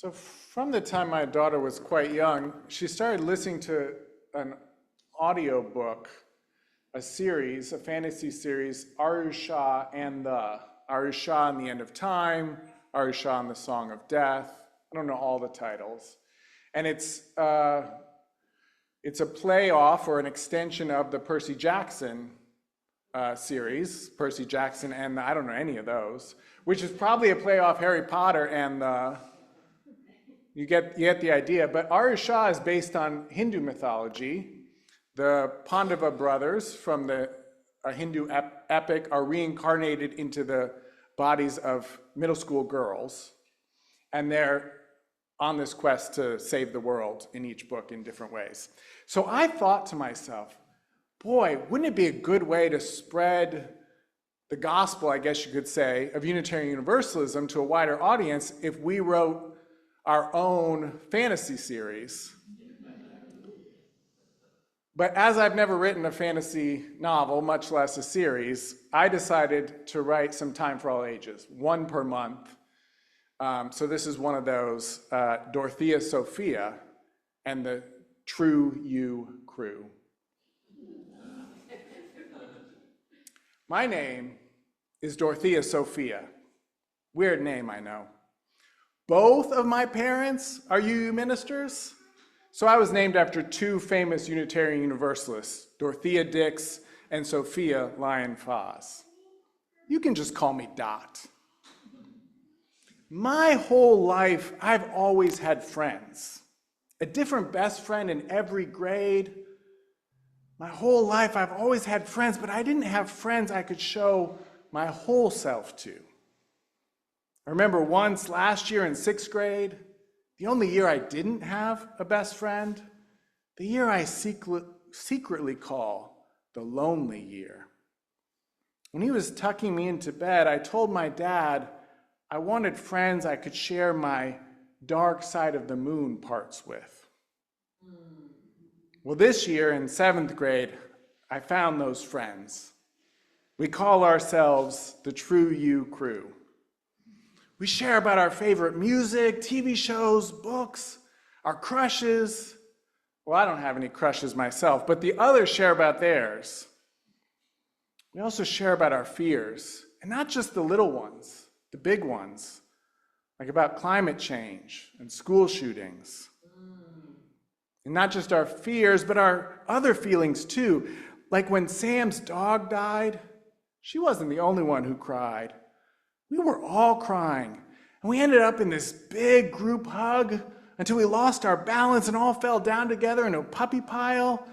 So from the time my daughter was quite young, she started listening to an audio book, a series, a fantasy series, Arusha and the End of Time, Arusha and the Song of Death. I don't know all the titles. And it's a play off or an extension of the Percy Jackson series, Percy Jackson and I don't know any of those, which is probably a play off Harry Potter and you get the idea. But Arusha is based on Hindu mythology. The Pandava brothers from the Hindu epic are reincarnated into the bodies of middle school girls, and they're on this quest to save the world in each book in different ways. So I thought to myself, boy, wouldn't it be a good way to spread the gospel, I guess you could say, of Unitarian Universalism to a wider audience if we wrote our own fantasy series. But as I've never written a fantasy novel, much less a series, I decided to write some Time for All Ages, one per month. So this is one of those, Dorothea Sophia and the True You Crew. My name is Dorothea Sophia. Weird name, I know. Both of my parents are UU ministers. So I was named after two famous Unitarian Universalists, Dorothea Dix and Sophia Lyon-Fahs. You can just call me Dot. My whole life, I've always had friends. A different best friend in every grade. My whole life, I've always had friends, but I didn't have friends I could show my whole self to. I remember once last year in 6th grade, the only year I didn't have a best friend, the year I secretly call the lonely year. When he was tucking me into bed, I told my dad I wanted friends I could share my dark side of the moon parts with. Well, this year in 7th grade, I found those friends. We call ourselves the True You Crew. We share about our favorite music, TV shows, books, our crushes. Well, I don't have any crushes myself, but the others share about theirs. We also share about our fears, and not just the little ones, the big ones, like about climate change and school shootings. And not just our fears, but our other feelings too. Like when Sam's dog died, she wasn't the only one who cried. We were all crying, and we ended up in this big group hug until we lost our balance and all fell down together in a puppy pile,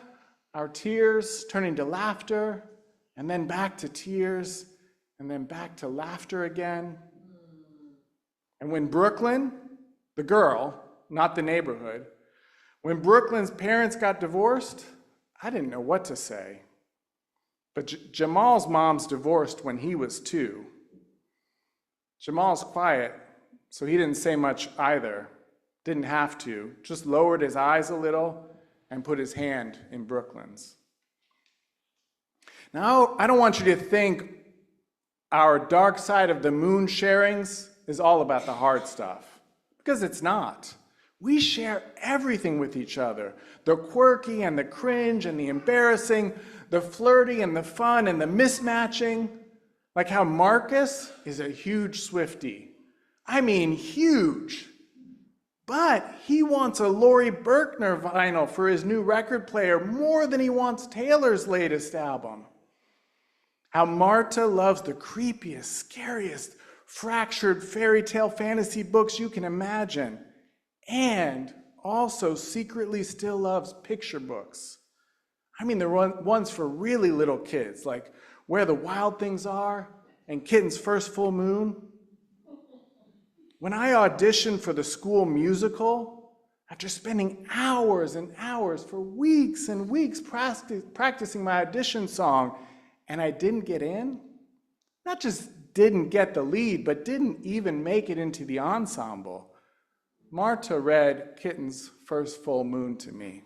our tears turning to laughter, and then back to tears, and then back to laughter again. And when Brooklyn, the girl, not the neighborhood, when Brooklyn's parents got divorced, I didn't know what to say. But Jamal's mom's divorced when he was 2. Jamal's quiet, so he didn't say much either. Didn't have to, just lowered his eyes a little and put his hand in Brooklyn's. Now, I don't want you to think our dark side of the moon sharings is all about the hard stuff, because it's not. We share everything with each other, the quirky and the cringe and the embarrassing, the flirty and the fun and the mismatching. Like how Marcus is a huge Swiftie. I mean, huge. But he wants a Laurie Berkner vinyl for his new record player more than he wants Taylor's latest album. How Marta loves the creepiest, scariest, fractured fairy tale fantasy books you can imagine, and also secretly still loves picture books. I mean, the ones for really little kids, like Where the Wild Things Are and Kitten's First Full Moon. When I auditioned for the school musical, after spending hours and hours for weeks and weeks practicing my audition song, and I didn't get in, not just didn't get the lead, but didn't even make it into the ensemble, Marta read Kitten's First Full Moon to me,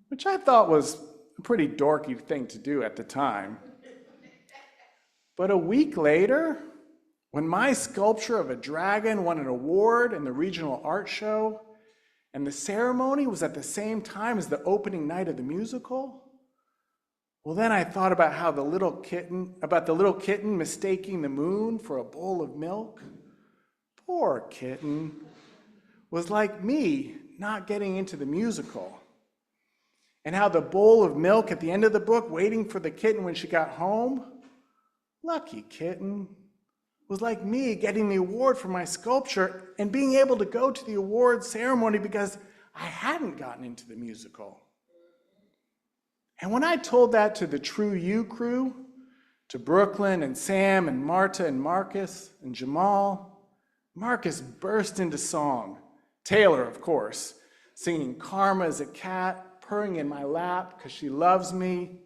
which I thought was a pretty dorky thing to do at the time. But a week later, When my sculpture of a dragon won an award in the regional art show, and the ceremony was at the same time as the opening night of the musical, well, then I thought about the little kitten mistaking the moon for a bowl of milk. Poor kitten was like me not getting into the musical. And how the bowl of milk at the end of the book, waiting for the kitten when she got home, lucky kitten, was like me getting the award for my sculpture and being able to go to the award ceremony because I hadn't gotten into the musical. And when I told that to the True You crew, to Brooklyn and Sam and Marta and Marcus and Jamal, Marcus burst into song. Taylor, of course, singing Karma as a cat, purring in my lap because she loves me.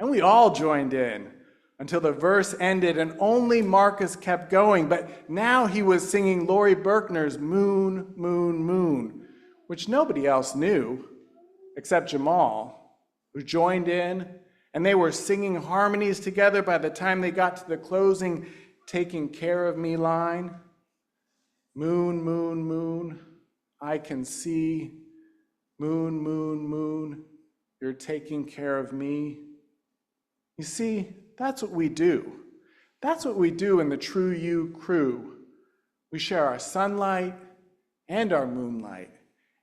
And we all joined in until the verse ended and only Marcus kept going. But now he was singing Laurie Berkner's Moon, Moon, Moon, which nobody else knew except Jamal, who joined in, and they were singing harmonies together by the time they got to the closing taking care of me line. Moon, moon, moon, I can see. Moon, moon, moon, you're taking care of me. You see, that's what we do. That's what we do in the True You crew. We share our sunlight and our moonlight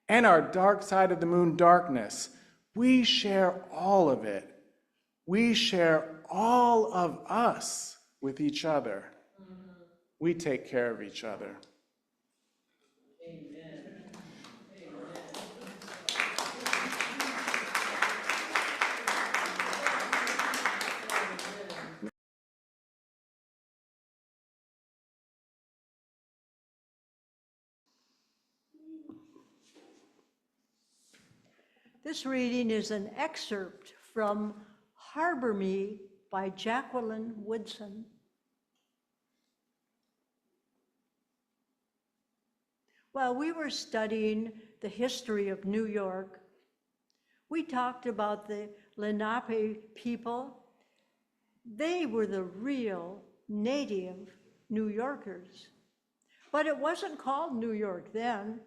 and our dark side of the moon darkness. We share all of it. We share all of us with each other. We take care of each other. Amen. This reading is an excerpt from Harbor Me by Jacqueline Woodson. While we were studying the history of New York, we talked about the Lenape people. They were the real native New Yorkers, but it wasn't called New York then.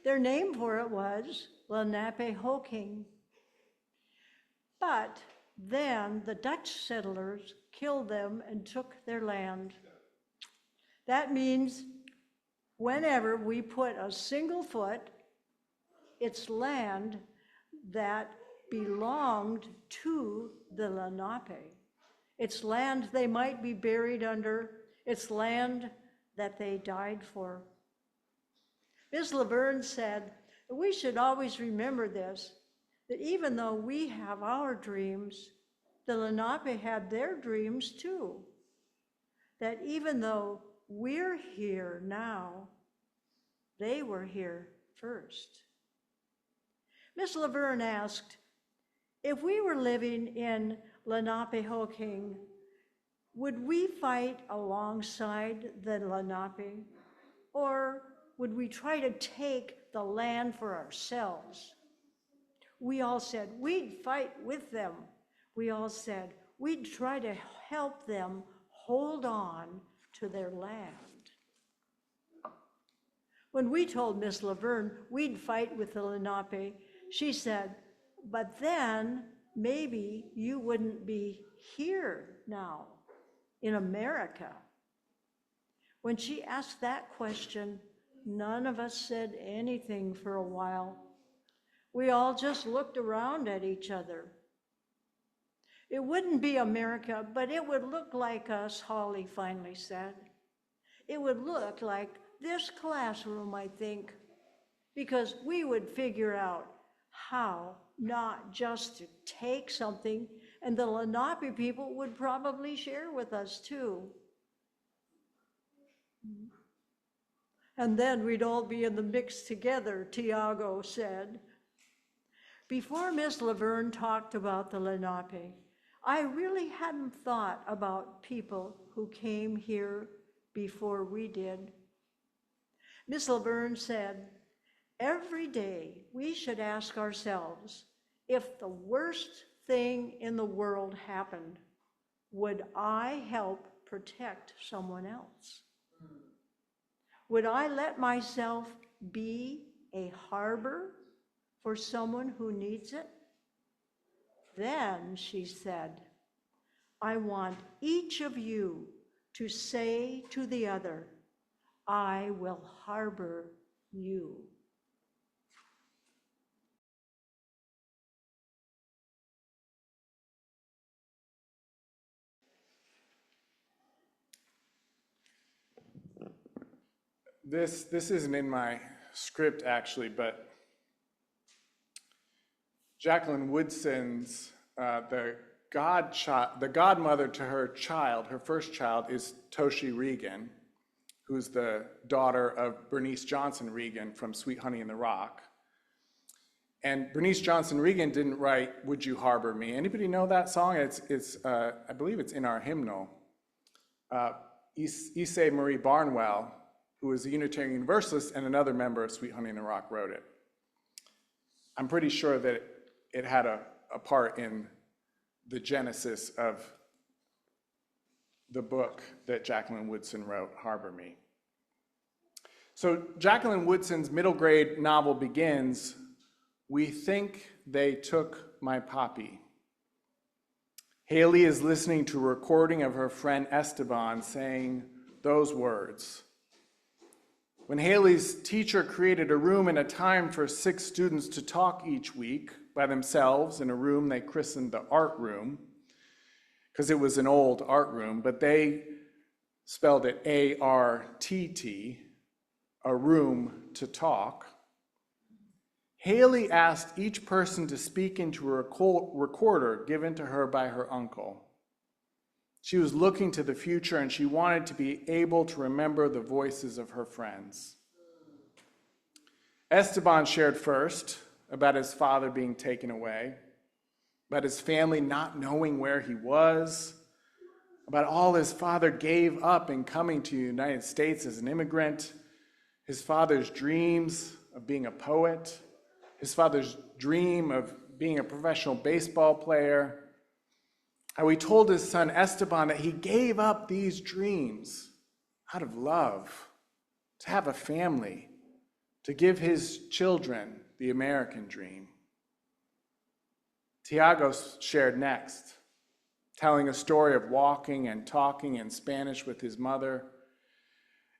Their name for it was Lenapehoking. But then the Dutch settlers killed them and took their land. That means whenever we put a single foot, it's land that belonged to the Lenape. It's land they might be buried under. It's land that they died for. Ms. Laverne said, we should always remember this, that even though we have our dreams, the Lenape had their dreams too. That even though we're here now, they were here first. Ms. Laverne asked, if we were living in Lenapehoking, would we fight alongside the Lenape? Or would we try to take the land for ourselves? We all said, we'd fight with them. We all said, we'd try to help them hold on to their land. When we told Miss Laverne we'd fight with the Lenape, she said, but then maybe you wouldn't be here now in America. When she asked that question, none of us said anything for a while. We all just looked around at each other. It wouldn't be America, but it would look like us, Holly finally said. It would look like this classroom, I think, because we would figure out how not just to take something, and the Lenape people would probably share with us too. And then we'd all be in the mix together, Tiago said. Before Miss Laverne talked about the Lenape, I really hadn't thought about people who came here before we did. Miss Laverne said, every day we should ask ourselves, if the worst thing in the world happened, would I help protect someone else? Would I let myself be a harbor for someone who needs it? Then she said, I want each of you to say to the other, I will harbor you. This isn't in my script actually, but Jacqueline Woodson's the godmother to her child, her first child, is Toshi Regan, who's the daughter of Bernice Johnson Regan from Sweet Honey in the Rock. And Bernice Johnson Regan didn't write "Would You Harbor Me." Anybody know that song? I believe it's in our hymnal. Issei Marie Barnwell, who was a Unitarian Universalist and another member of Sweet Honey in the Rock, wrote it. I'm pretty sure that it had a part in the genesis of the book that Jacqueline Woodson wrote, Harbor Me. So Jacqueline Woodson's middle grade novel begins, we think they took my poppy. Haley is listening to a recording of her friend Esteban saying those words. When Haley's teacher created a room and a time for 6 students to talk each week by themselves in a room they christened the art room, because it was an old art room, but they spelled it A-R-T-T, a room to talk. Haley asked each person to speak into a recorder given to her by her uncle. She was looking to the future and she wanted to be able to remember the voices of her friends. Esteban shared first about his father being taken away, about his family not knowing where he was, about all his father gave up in coming to the United States as an immigrant, his father's dreams of being a poet, his father's dream of being a professional baseball player, how he told his son Esteban that he gave up these dreams out of love, to have a family, to give his children the American dream. Tiago shared next, telling a story of walking and talking in Spanish with his mother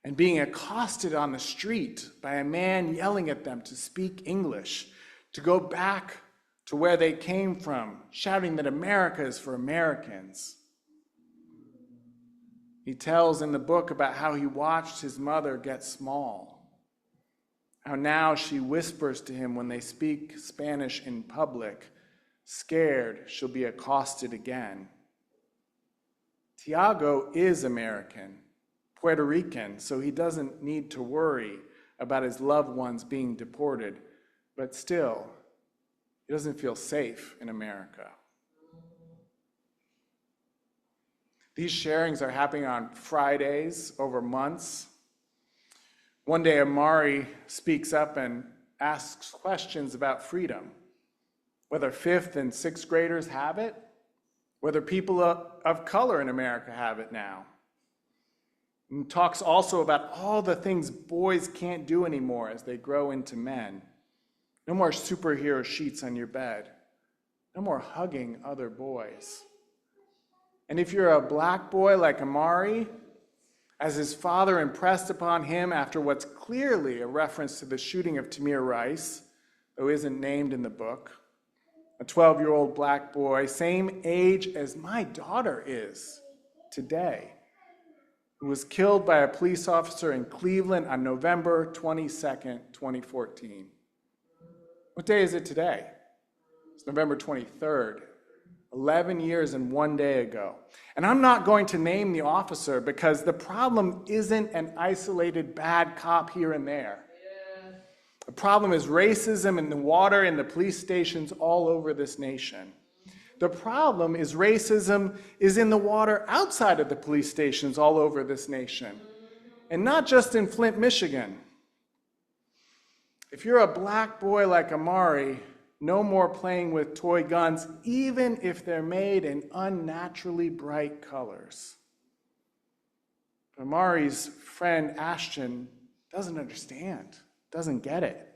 and being accosted on the street by a man yelling at them to speak English, to go back to where they came from, shouting that America is for Americans. He tells in the book about how he watched his mother get small, how now she whispers to him when they speak Spanish in public, scared she'll be accosted again. Tiago is American, Puerto Rican, so he doesn't need to worry about his loved ones being deported, but still, he doesn't feel safe in America. These sharings are happening on Fridays over months. One day, Amari speaks up and asks questions about freedom, whether 5th and 6th graders have it, whether people of color in America have it now. And talks also about all the things boys can't do anymore as they grow into men. No more superhero sheets on your bed. No more hugging other boys. And if you're a black boy like Amari, as his father impressed upon him after what's clearly a reference to the shooting of Tamir Rice, though isn't named in the book, a 12-year-old black boy, same age as my daughter is today, who was killed by a police officer in Cleveland on November 22nd, 2014. What day is it today? It's November 23rd, 11 years and 1 day ago. And I'm not going to name the officer because the problem isn't an isolated bad cop here and there. The problem is racism in the water in the police stations all over this nation. The problem is racism is in the water outside of the police stations all over this nation. And not just in Flint, Michigan. If you're a black boy like Amari, no more playing with toy guns, even if they're made in unnaturally bright colors. Amari's friend Ashton doesn't understand, doesn't get it.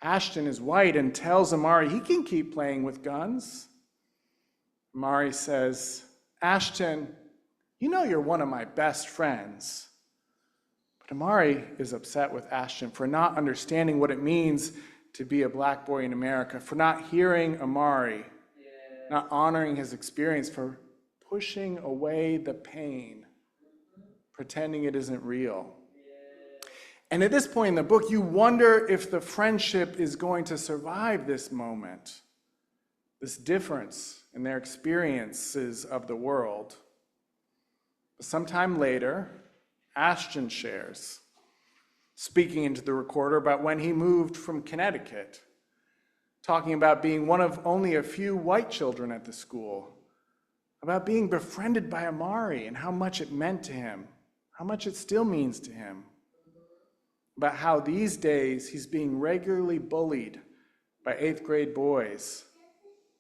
Ashton is white and tells Amari he can keep playing with guns. Amari says, Ashton, you know you're one of my best friends. But Amari is upset with Ashton for not understanding what it means to be a black boy in America, for not hearing Amari, not honoring his experience, for pushing away the pain, pretending it isn't real. And at this point in the book, you wonder if the friendship is going to survive this moment, this difference in their experiences of the world. But sometime later, Ashton shares, speaking into the recorder, about when he moved from Connecticut, talking about being one of only a few white children at the school, about being befriended by Amari and how much it meant to him, how much it still means to him, about how these days he's being regularly bullied by 8th grade boys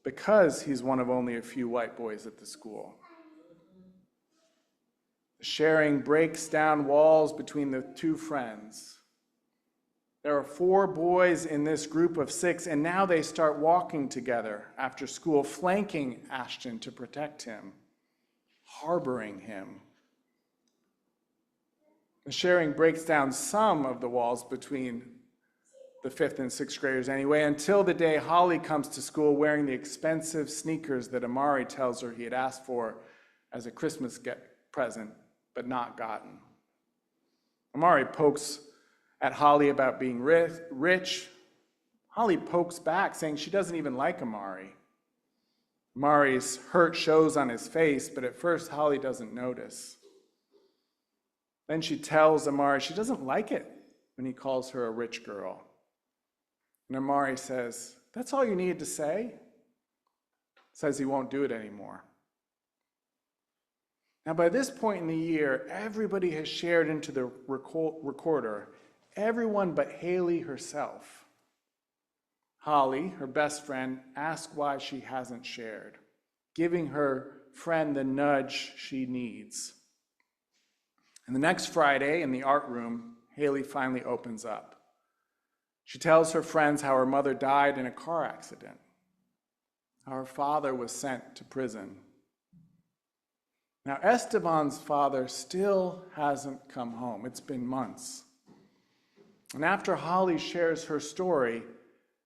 because he's one of only a few white boys at the school. The sharing breaks down walls between the two friends. There are 4 boys in this group of 6, and now they start walking together after school, flanking Ashton to protect him, harboring him. The sharing breaks down some of the walls between the 5th and 6th graders anyway, until the day Holly comes to school wearing the expensive sneakers that Amari tells her he had asked for as a Christmas present, but not gotten. Amari pokes at Holly about being rich. Holly pokes back, saying she doesn't even like Amari. Amari's hurt shows on his face, but at first Holly doesn't notice. Then she tells Amari she doesn't like it when he calls her a rich girl. And Amari says, "That's all you needed to say?" Says he won't do it anymore. Now, by this point in the year, everybody has shared into the recorder, everyone but Haley herself. Holly, her best friend, asks why she hasn't shared, giving her friend the nudge she needs. And the next Friday in the art room, Haley finally opens up. She tells her friends how her mother died in a car accident, how her father was sent to prison. Now, Esteban's father still hasn't come home. It's been months. And after Holly shares her story,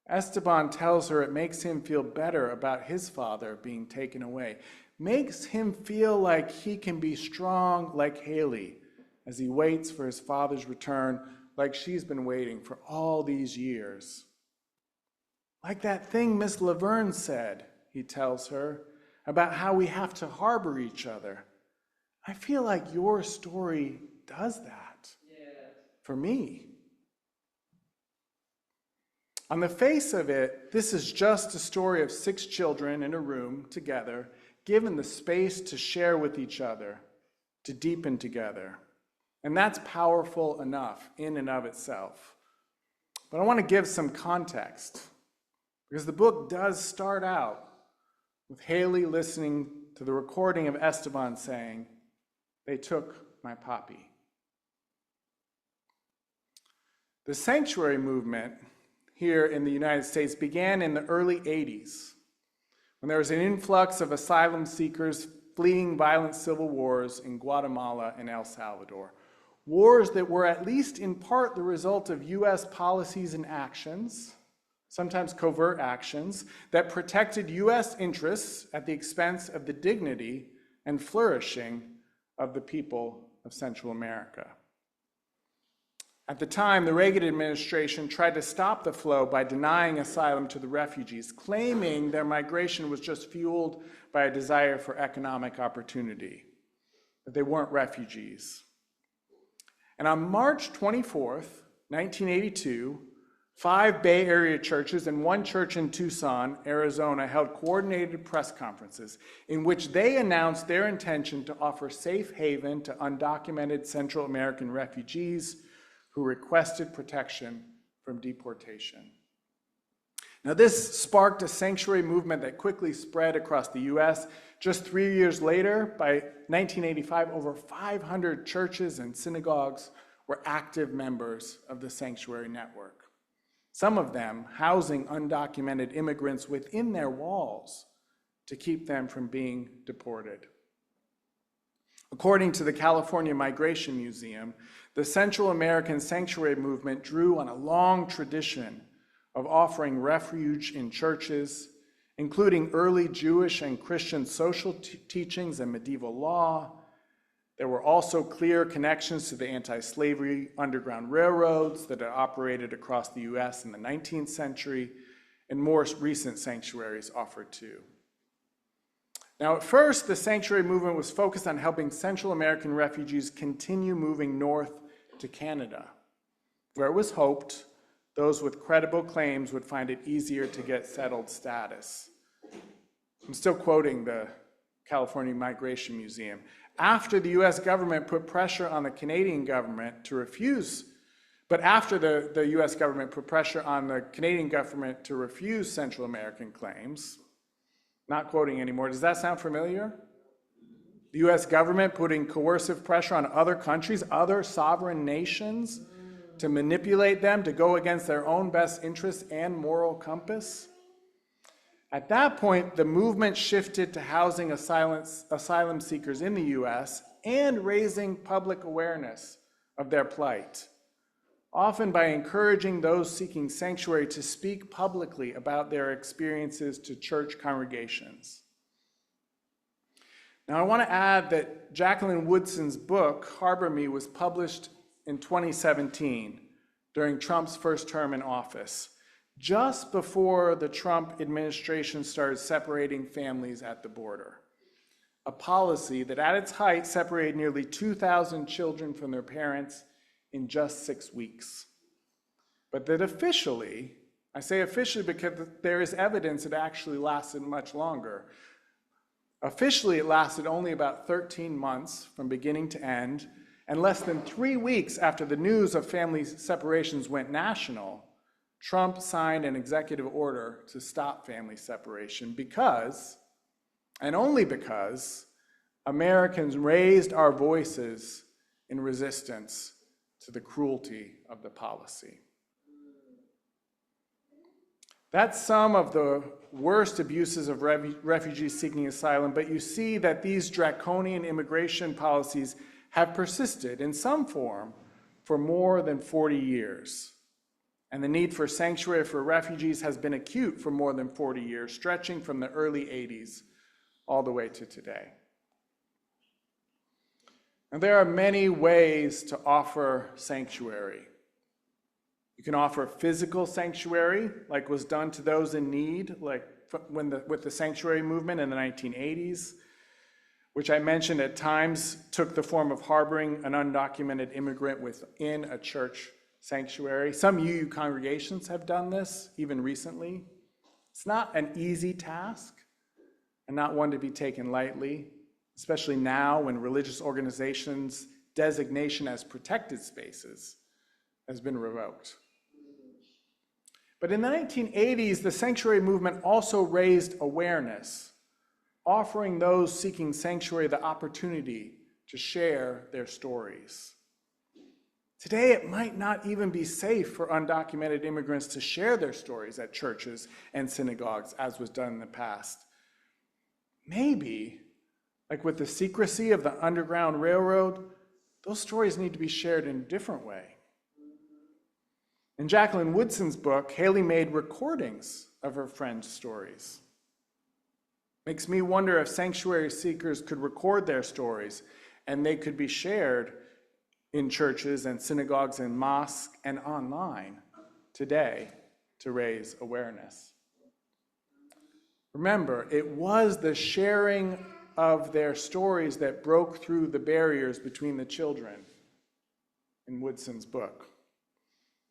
Esteban tells her it makes him feel better about his father being taken away, makes him feel like he can be strong like Haley as he waits for his father's return, like she's been waiting for all these years. Like that thing Miss Laverne said, he tells her, about how we have to harbor each other. I feel like your story does that for me. On the face of it, this is just a story of 6 children in a room together, given the space to share with each other, to deepen together. And that's powerful enough in and of itself. But I want to give some context, because the book does start out with Haley listening to the recording of Esteban saying, "They took my poppy." The sanctuary movement here in the United States began in the early 80s, when there was an influx of asylum seekers fleeing violent civil wars in Guatemala and El Salvador. Wars that were at least in part the result of U.S. policies and actions, sometimes covert actions, that protected U.S. interests at the expense of the dignity and flourishing of the people of Central America. At the time, the Reagan administration tried to stop the flow by denying asylum to the refugees, claiming their migration was just fueled by a desire for economic opportunity, but they weren't refugees. And on March 24th, 1982, 5 Bay Area churches and 1 church in Tucson, Arizona, held coordinated press conferences in which they announced their intention to offer safe haven to undocumented Central American refugees who requested protection from deportation. Now, this sparked a sanctuary movement that quickly spread across the US. Just 3 years later, by 1985, over 500 churches and synagogues were active members of the sanctuary network. Some of them housing undocumented immigrants within their walls to keep them from being deported. According to the California Migration Museum, the Central American sanctuary movement drew on a long tradition of offering refuge in churches, including early Jewish and Christian social teachings and medieval law. There were also clear connections to the anti-slavery Underground Railroads that had operated across the US in the 19th century, and more recent sanctuaries offered too. Now, at first, the sanctuary movement was focused on helping Central American refugees continue moving north to Canada, where it was hoped those with credible claims would find it easier to get settled status. I'm still quoting the California Migration Museum. After the US government put pressure on the Canadian government to refuse, after the US government put pressure on the Canadian government to refuse Central American claims, not quoting anymore, does that sound familiar? The US government putting coercive pressure on other countries, other sovereign nations, to manipulate them to go against their own best interests and moral compass. At that point, the movement shifted to housing asylum seekers in the US and raising public awareness of their plight, often by encouraging those seeking sanctuary to speak publicly about their experiences to church congregations. Now, I want to add that Jacqueline Woodson's book, Harbor Me, was published in 2017 during Trump's first term in office, just before the Trump administration started separating families at the border, a policy that at its height separated nearly 2,000 children from their parents in just 6 weeks. But that officially, I say officially because there is evidence it actually lasted much longer. Officially, it lasted only about 13 months from beginning to end, and less than 3 weeks after the news of family separations went national, Trump signed an executive order to stop family separation because, and only because, Americans raised our voices in resistance to the cruelty of the policy. That's some of the worst abuses of refugees seeking asylum, but you see that these draconian immigration policies have persisted in some form for more than 40 years. And the need for sanctuary for refugees has been acute for more than 40 years, stretching from the early 80s all the way to today. And there are many ways to offer sanctuary. You can offer physical sanctuary, like was done to those in need, like with the sanctuary movement in the 1980s, which I mentioned at times took the form of harboring an undocumented immigrant within a church sanctuary. Some UU congregations have done this, even recently. It's not an easy task and not one to be taken lightly, especially now when religious organizations' designation as protected spaces has been revoked. But in the 1980s, the sanctuary movement also raised awareness, offering those seeking sanctuary the opportunity to share their stories. Today, it might not even be safe for undocumented immigrants to share their stories at churches and synagogues, as was done in the past. Maybe, like with the secrecy of the Underground Railroad, those stories need to be shared in a different way. In Jacqueline Woodson's book, Haley made recordings of her friends' stories. Makes me wonder if sanctuary seekers could record their stories and they could be shared in churches and synagogues and mosques and online today to raise awareness. Remember, it was the sharing of their stories that broke through the barriers between the children in Woodson's book.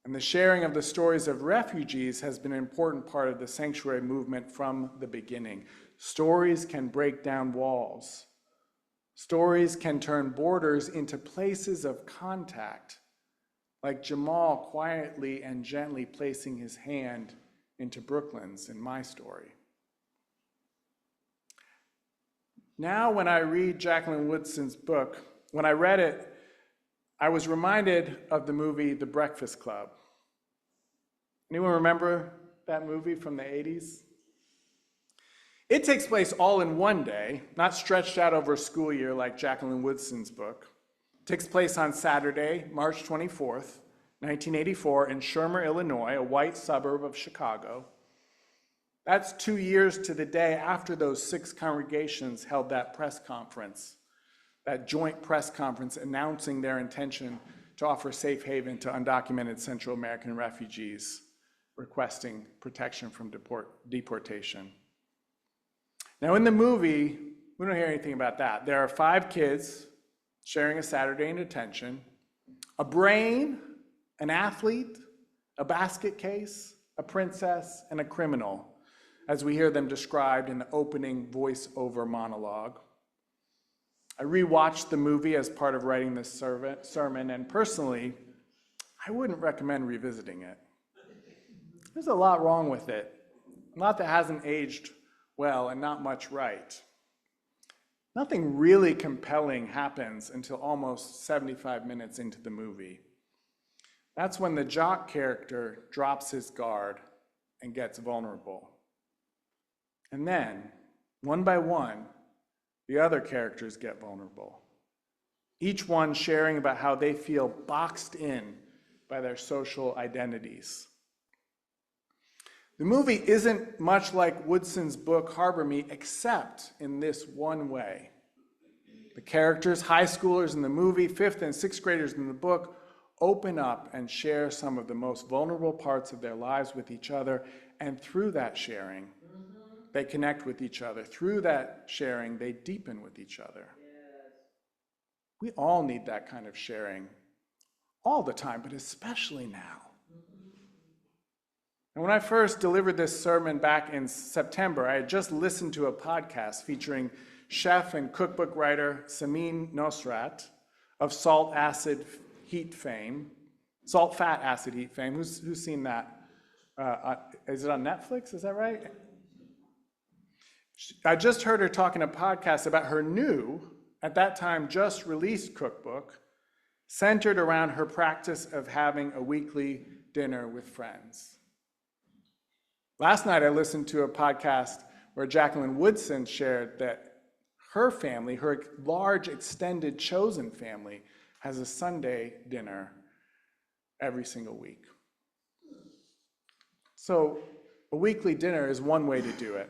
And the sharing of the stories of refugees has been an important part of the sanctuary movement from the beginning. Stories can break down walls. Stories can turn borders into places of contact, like Jamal quietly and gently placing his hand into Brooklyn's in my story. Now, when I read Jacqueline Woodson's book, when I read it, I was reminded of the movie The Breakfast Club. Anyone remember that movie from the 80s? It takes place all in one day, not stretched out over a school year like Jacqueline Woodson's book. It takes place on Saturday, March 24th, 1984, in Shermer, Illinois, a white suburb of Chicago. That's 2 years to the day after those 6 congregations held that press conference, that joint press conference announcing their intention to offer safe haven to undocumented Central American refugees requesting protection from deportation. Now, in the movie, we don't hear anything about that. There are 5 kids sharing a Saturday in detention, a brain, an athlete, a basket case, a princess, and a criminal, as we hear them described in the opening voice-over monologue. I rewatched the movie as part of writing this sermon, and personally, I wouldn't recommend revisiting it. There's a lot wrong with it, a lot that hasn't aged well and not much right. Nothing really compelling happens until almost 75 minutes into the movie. That's when the jock character drops his guard and gets vulnerable. And then, one by one, the other characters get vulnerable, each one sharing about how they feel boxed in by their social identities. The movie isn't much like Woodson's book, Harbor Me, except in this one way. The characters, high schoolers in the movie, 5th and 6th graders in the book, open up and share some of the most vulnerable parts of their lives with each other, and through that sharing, they connect with each other. Through that sharing, they deepen with each other. Yes. We all need that kind of sharing all the time, but especially now. And when I first delivered this sermon back in September, I had just listened to a podcast featuring chef and cookbook writer Samin Nosrat of salt fat acid heat fame. Who's seen that? Is it on Netflix? Is that right? I just heard her talk in a podcast about her new, at that time just released cookbook, centered around her practice of having a weekly dinner with friends. Last night I listened to a podcast where Jacqueline Woodson shared that her family, her large extended chosen family, has a Sunday dinner every single week. So a weekly dinner is one way to do it.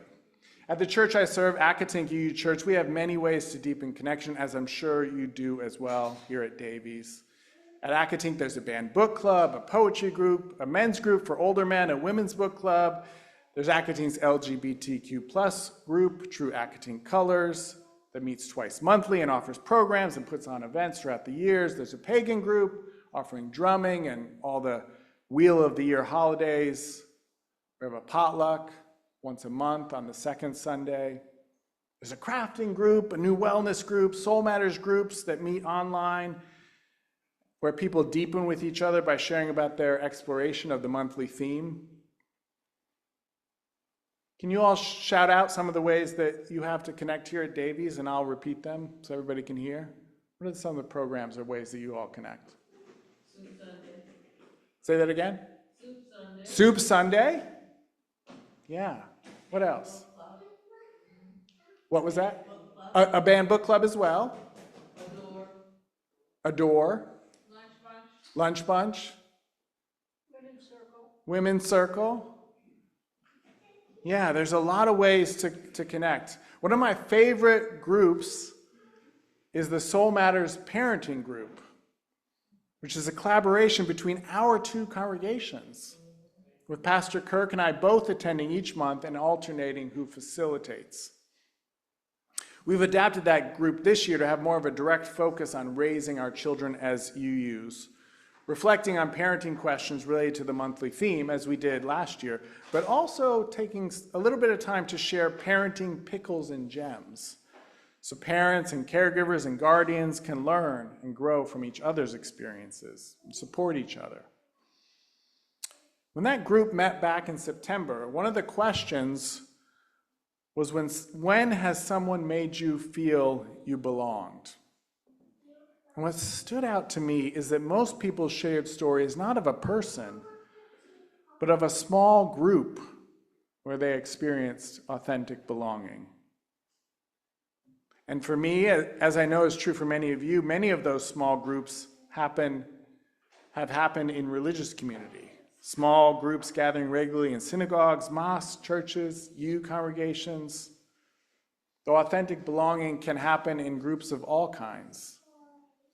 At the church I serve, Accotink UU Church, we have many ways to deepen connection, as I'm sure you do as well here at Davies. At Accotink, there's a band book club, a poetry group, a men's group for older men, a women's book club. There's Accotink's LGBTQ plus group, True Accotink Colors, that meets twice monthly and offers programs and puts on events throughout the years. There's a pagan group offering drumming and all the Wheel of the Year holidays. We have a potluck once a month on the second Sunday. There's a crafting group, a new wellness group, Soul Matters groups that meet online, where people deepen with each other by sharing about their exploration of the monthly theme. Can you all shout out some of the ways that you have to connect here at Davies, and I'll repeat them so everybody can hear? What are some of the programs or ways that you all connect? Soup Sunday. Say that again? Soup Sunday. Soup Sunday? Yeah. What else? What was that? A band book club as well. Adore. Lunch bunch. Women's circle. Women's circle. Yeah, there's a lot of ways to connect. One of my favorite groups is the Soul Matters Parenting Group, which is a collaboration between our 2 congregations, with Pastor Kirk and I both attending each month and alternating who facilitates. We've adapted that group this year to have more of a direct focus on raising our children as UUs, reflecting on parenting questions related to the monthly theme, as we did last year, but also taking a little bit of time to share parenting pickles and gems, so parents and caregivers and guardians can learn and grow from each other's experiences and support each other. When that group met back in September, one of the questions was when has someone made you feel you belonged? And what stood out to me is that most people shared stories not of a person, but of a small group where they experienced authentic belonging. And for me, as I know is true for many of you, many of those small groups have happened in religious community. Small groups gathering regularly in synagogues, mosques, churches, youth congregations. Though authentic belonging can happen in groups of all kinds,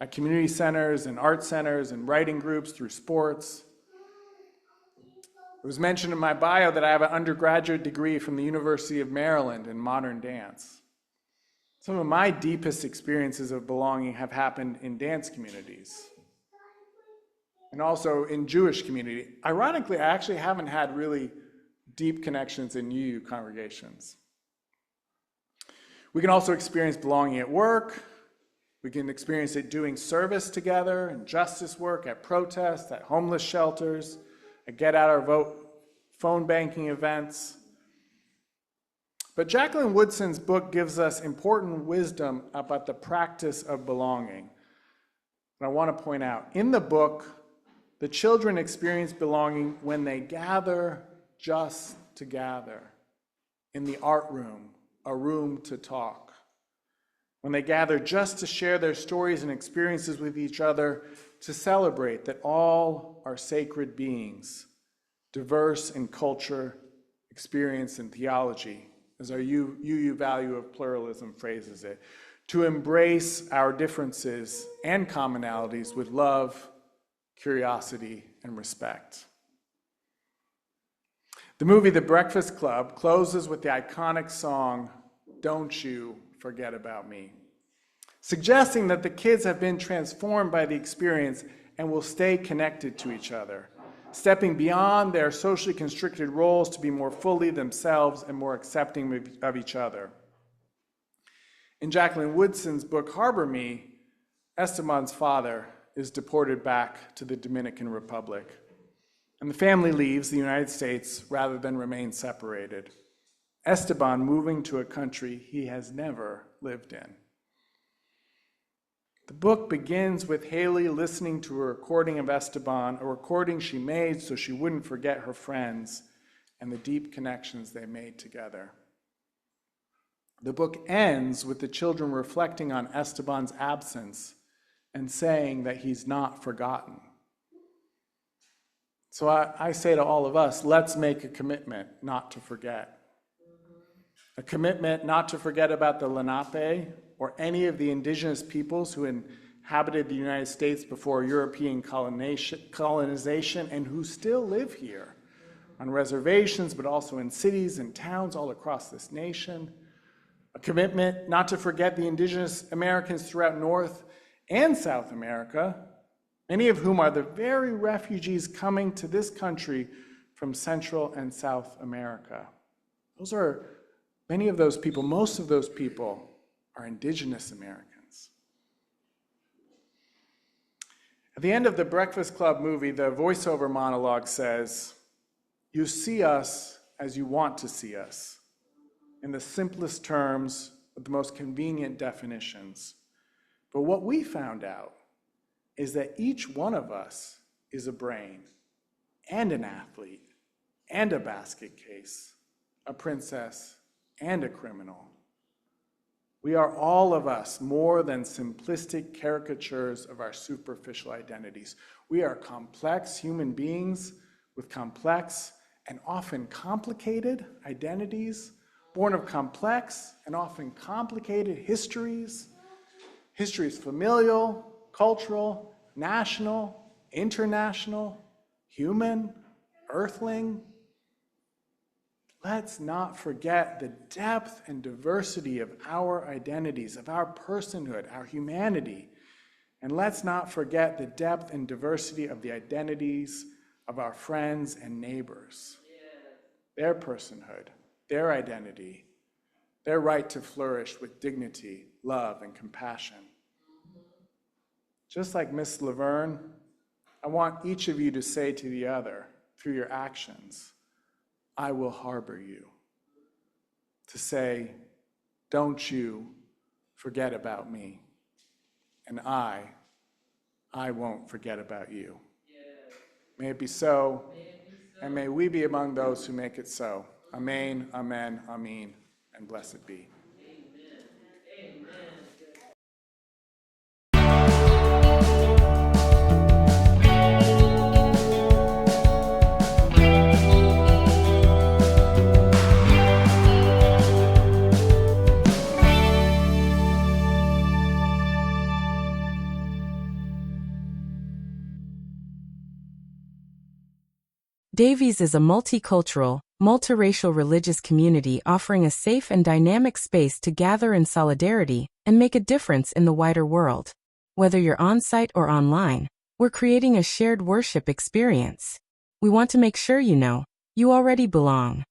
at community centers and art centers and writing groups, through sports. It was mentioned in my bio that I have an undergraduate degree from the University of Maryland in modern dance. Some of my deepest experiences of belonging have happened in dance communities and also in Jewish community. Ironically, I actually haven't had really deep connections in UU congregations. We can also experience belonging at work. We can experience it doing service together and justice work at protests, at homeless shelters, at Get Out Our Vote phone banking events. But Jacqueline Woodson's book gives us important wisdom about the practice of belonging. And I want to point out, in the book, the children experience belonging when they gather just to gather, in the art room, a room to talk. When they gather just to share their stories and experiences with each other, to celebrate that all are sacred beings, diverse in culture, experience, and theology, as our UU value of pluralism phrases it, to embrace our differences and commonalities with love, curiosity, and respect. The movie The Breakfast Club closes with the iconic song, "Don't You Forget About Me," suggesting that the kids have been transformed by the experience and will stay connected to each other, stepping beyond their socially constricted roles to be more fully themselves and more accepting of each other. In Jacqueline Woodson's book, Harbor Me, Esteban's father is deported back to the Dominican Republic, and the family leaves the United States rather than remain separated. Esteban moving to a country he has never lived in. The book begins with Haley listening to a recording of Esteban, a recording she made so she wouldn't forget her friends and the deep connections they made together. The book ends with the children reflecting on Esteban's absence and saying that he's not forgotten. So I say to all of us, let's make a commitment not to forget. A commitment not to forget about the Lenape or any of the indigenous peoples who inhabited the United States before European colonization and who still live here on reservations, but also in cities and towns all across this nation. A commitment not to forget the indigenous Americans throughout North and South America, many of whom are the very refugees coming to this country from Central and South America. Those are many of those people, most of those people are indigenous Americans. At the end of the Breakfast Club movie, the voiceover monologue says, "You see us as you want to see us, in the simplest terms with the most convenient definitions. But what we found out is that each one of us is a brain and an athlete and a basket case, a princess and a criminal. We are all of us more than simplistic caricatures of our superficial identities. We are complex human beings with complex and often complicated identities, born of complex and often complicated histories familial, cultural, national, international, human, earthling. Let's not forget the depth and diversity of our identities, of our personhood, our humanity. And let's not forget the depth and diversity of the identities of our friends and neighbors. Their personhood, their identity, their right to flourish with dignity, love, and compassion. Just like Miss Laverne, I want each of you to say to the other, through your actions, I will harbor you. To say, don't you forget about me, and I won't forget about you. May it be so, and may we be among those who make it so. Amen, amen, amen, and blessed be. Davies is a multicultural, multiracial religious community offering a safe and dynamic space to gather in solidarity and make a difference in the wider world. Whether you're on-site or online, we're creating a shared worship experience. We want to make sure you know you already belong.